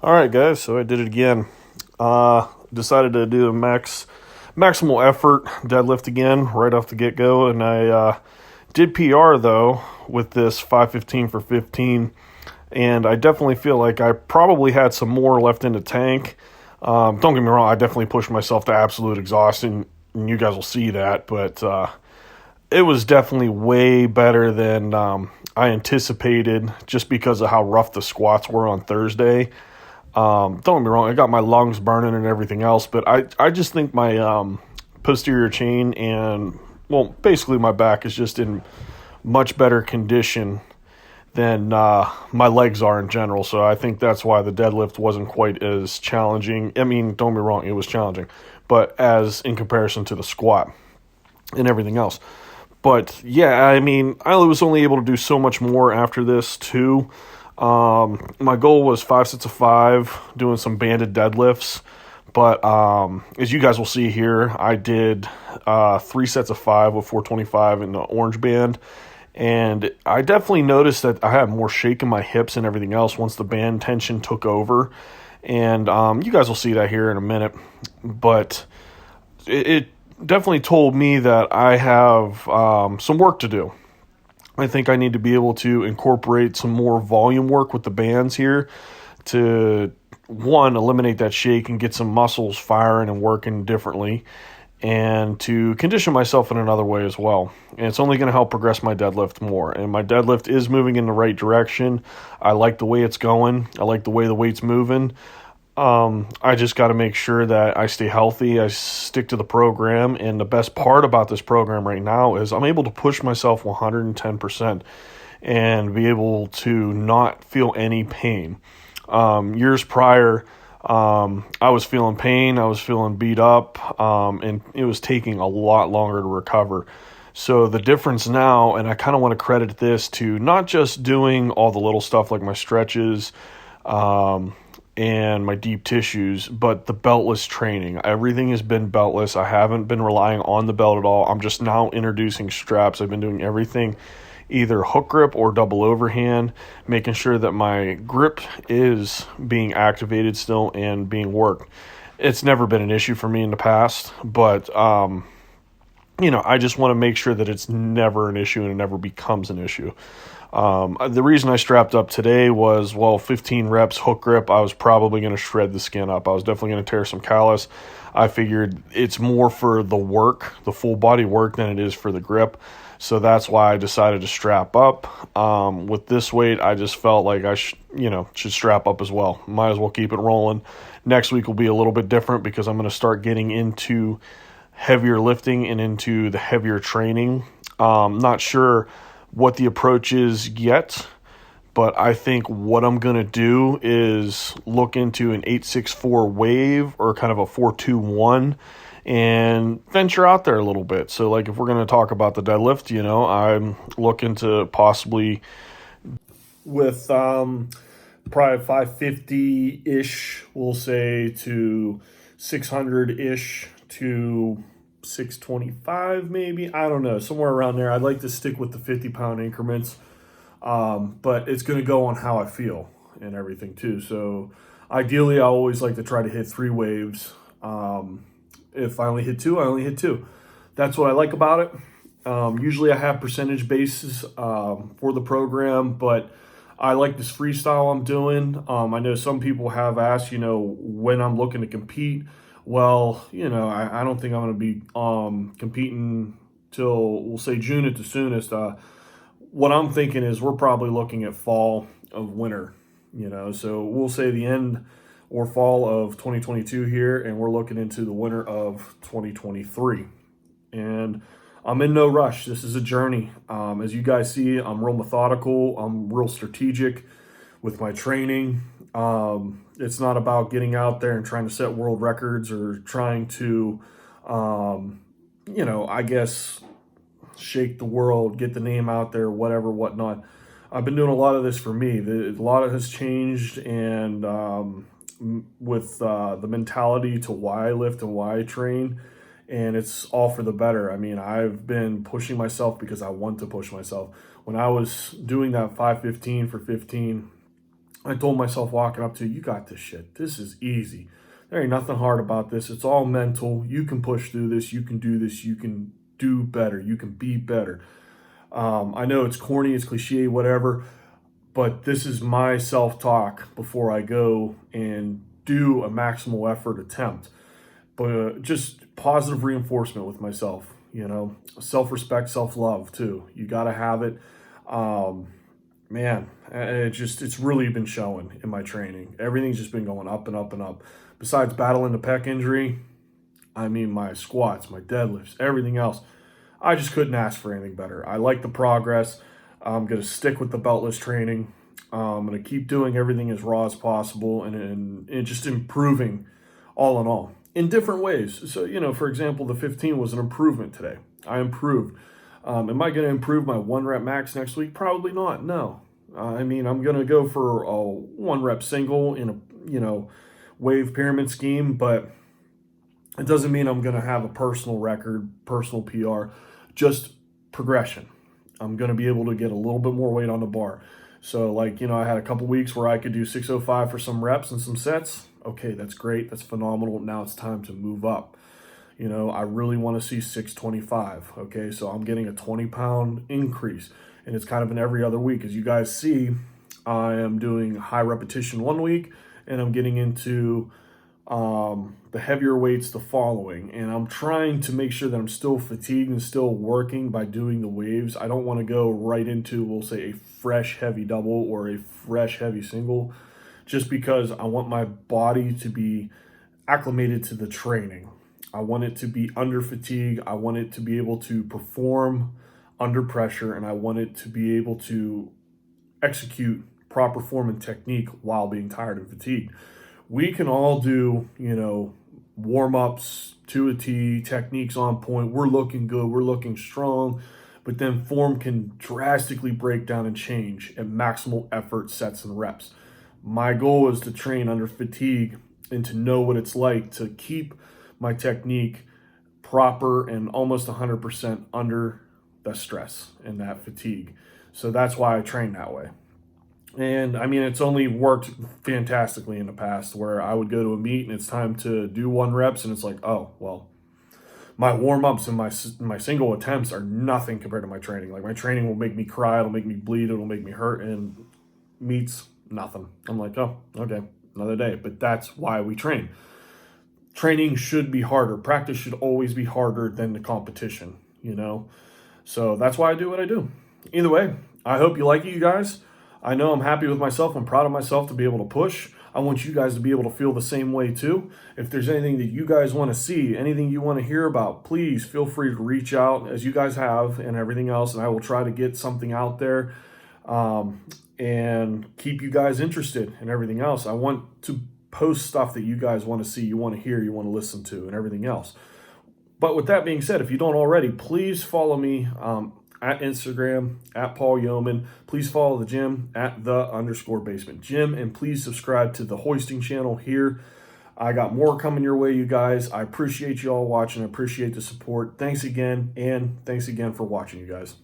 All right, guys. So I did it again. Decided to do a maximal effort deadlift again right off the get go, and I did PR though with this 515 for 15, and I definitely feel like I probably had some more left in the tank. Don't get me wrong, I definitely pushed myself to absolute exhaustion, and you guys will see that, but it was definitely way better than I anticipated just because of how rough the squats were on Thursday. Don't get me wrong, I got my lungs burning and everything else, but I just think my posterior chain and, well, basically my back is just in much better condition than my legs are in general. So I think that's why the deadlift wasn't quite as challenging. I mean, don't get me wrong, it was challenging, but as in comparison to the squat and everything else. But yeah, I mean, I was only able to do so much more after this too. My goal was 5 sets of 5, doing some banded deadlifts. But as you guys will see here, I did 3 sets of 5 with 425 in the orange band. And I definitely noticed that I had more shake in my hips and everything else once the band tension took over. And you guys will see that here in a minute. But it definitely told me that I have some work to do. I think I need to be able to incorporate some more volume work with the bands here to, one, eliminate that shake and get some muscles firing and working differently, and to condition myself in another way as well. And it's only going to help progress my deadlift more. And my deadlift is moving in the right direction. I like the way it's going. I like the way the weight's moving. I just got to make sure that I stay healthy, I stick to the program, and the best part about this program right now is I'm able to push myself 110% and be able to not feel any pain. Years prior, I was feeling pain, I was feeling beat up, and it was taking a lot longer to recover. So the difference now, and I kind of want to credit this to not just doing all the little stuff like my stretches, and my deep tissues, but the beltless training. Everything has been beltless. I haven't been relying on the belt at all. I'm just now introducing straps. I've been doing everything either hook grip or double overhand, making sure that my grip is being activated still and being worked. It's never been an issue for me in the past, but I just want to make sure that it's never an issue and it never becomes an issue. The reason I strapped up today was, 15 reps hook grip. I was probably going to shred the skin up. I was definitely going to tear some callus. I figured it's more for the work, the full body work, than it is for the grip. So that's why I decided to strap up. With this weight, I just felt like I should strap up as well. Might as well keep it rolling. Next week will be a little bit different because I'm going to start getting into heavier lifting and into the heavier training. Not sure what the approach is yet, but I think what I'm going to do is look into an 864 wave or kind of a 421 and venture out there a little bit. So like if we're going to talk about the deadlift, I'm looking to possibly with probably 550-ish, we'll say, to 600-ish to 625 maybe. I don't know, somewhere around there. I'd like to stick with the 50-pound increments, but it's going to go on how I feel and everything too. So ideally, I always like to try to hit 3 waves. If I only hit 2, I only hit 2. That's what I like about it. Usually I have percentage bases for the program, but I like this freestyle I'm doing. I know some people have asked, when I'm looking to compete. Well, I don't think I'm going to be competing till, we'll say, June at the soonest. What I'm thinking is we're probably looking at fall of winter, so we'll say the end or fall of 2022 here, and we're looking into the winter of 2023. And I'm in no rush. This is a journey. As you guys see, I'm real methodical. I'm real strategic with my training. It's not about getting out there and trying to set world records or trying to, I guess, shake the world, get the name out there, whatever, whatnot. I've been doing a lot of this for me. A lot of it has changed, and with the mentality to why I lift and why I train, and it's all for the better. I mean, I've been pushing myself because I want to push myself. When I was doing that 515 for 15, I told myself walking up to it, you got this shit. This is easy. There ain't nothing hard about this. It's all mental. You can push through this. You can do this. You can do better. You can be better. I know it's corny, it's cliche, whatever, but this is my self-talk before I go and do a maximal effort attempt. But just positive reinforcement with myself, self-respect, self-love too. You got to have it. Man, it's really been showing in my training. Everything's just been going up and up and up. Besides battling the pec injury, I mean, my squats, my deadlifts, everything else, I just couldn't ask for anything better. I like the progress. I'm going to stick with the beltless training. I'm going to keep doing everything as raw as possible and just improving all in all in different ways. So, for example, the 15 was an improvement today. I improved. Am I going to improve my 1 rep max next week? Probably not. No. I'm going to go for a 1 rep single in a, wave pyramid scheme, but it doesn't mean I'm going to have a personal record, personal PR, just progression. I'm going to be able to get a little bit more weight on the bar. So I had a couple weeks where I could do 605 for some reps and some sets. Okay, that's great. That's phenomenal. Now it's time to move up. I really want to see 625. Okay, so I'm getting a 20-pound increase, and it's kind of in every other week. As you guys see, I am doing high repetition 1 week, and I'm getting into the heavier weights the following. And I'm trying to make sure that I'm still fatigued and still working by doing the waves. I don't want to go right into, we'll say, a fresh heavy double or a fresh heavy single, just because I want my body to be acclimated to the training. I want it to be under fatigue. I want it to be able to perform under pressure, and I want it to be able to execute proper form and technique while being tired and fatigued. We can all do, warm-ups to a T, techniques on point. We're looking good. We're looking strong. But then form can drastically break down and change at maximal effort sets and reps. My goal is to train under fatigue and to know what it's like to keep my technique proper and almost 100% under the stress and that fatigue. So that's why I train that way. And it's only worked fantastically in the past where I would go to a meet and it's time to do 1 reps and it's like, oh, well, my warm-ups and my single attempts are nothing compared to my training. Like, my training will make me cry, it'll make me bleed, it'll make me hurt, and meets, nothing. I'm like, oh, okay, another day. But that's why we train. Training should be harder. Practice should always be harder than the competition, So that's why I do what I do. Either way, I hope you like it, you guys. I know I'm happy with myself. I'm proud of myself to be able to push. I want you guys to be able to feel the same way too. If there's anything that you guys want to see, anything you want to hear about, please feel free to reach out as you guys have and everything else. And I will try to get something out there and keep you guys interested in everything else. I want to post stuff that you guys want to see, you want to hear, you want to listen to, and everything else. But with that being said, if you don't already, please follow me at Instagram, at Paul Yeoman. Please follow the gym at _basement gym. And please subscribe to the hoisting channel here. I got more coming your way, you guys. I appreciate you all watching. I appreciate the support. Thanks again. And thanks again for watching, you guys.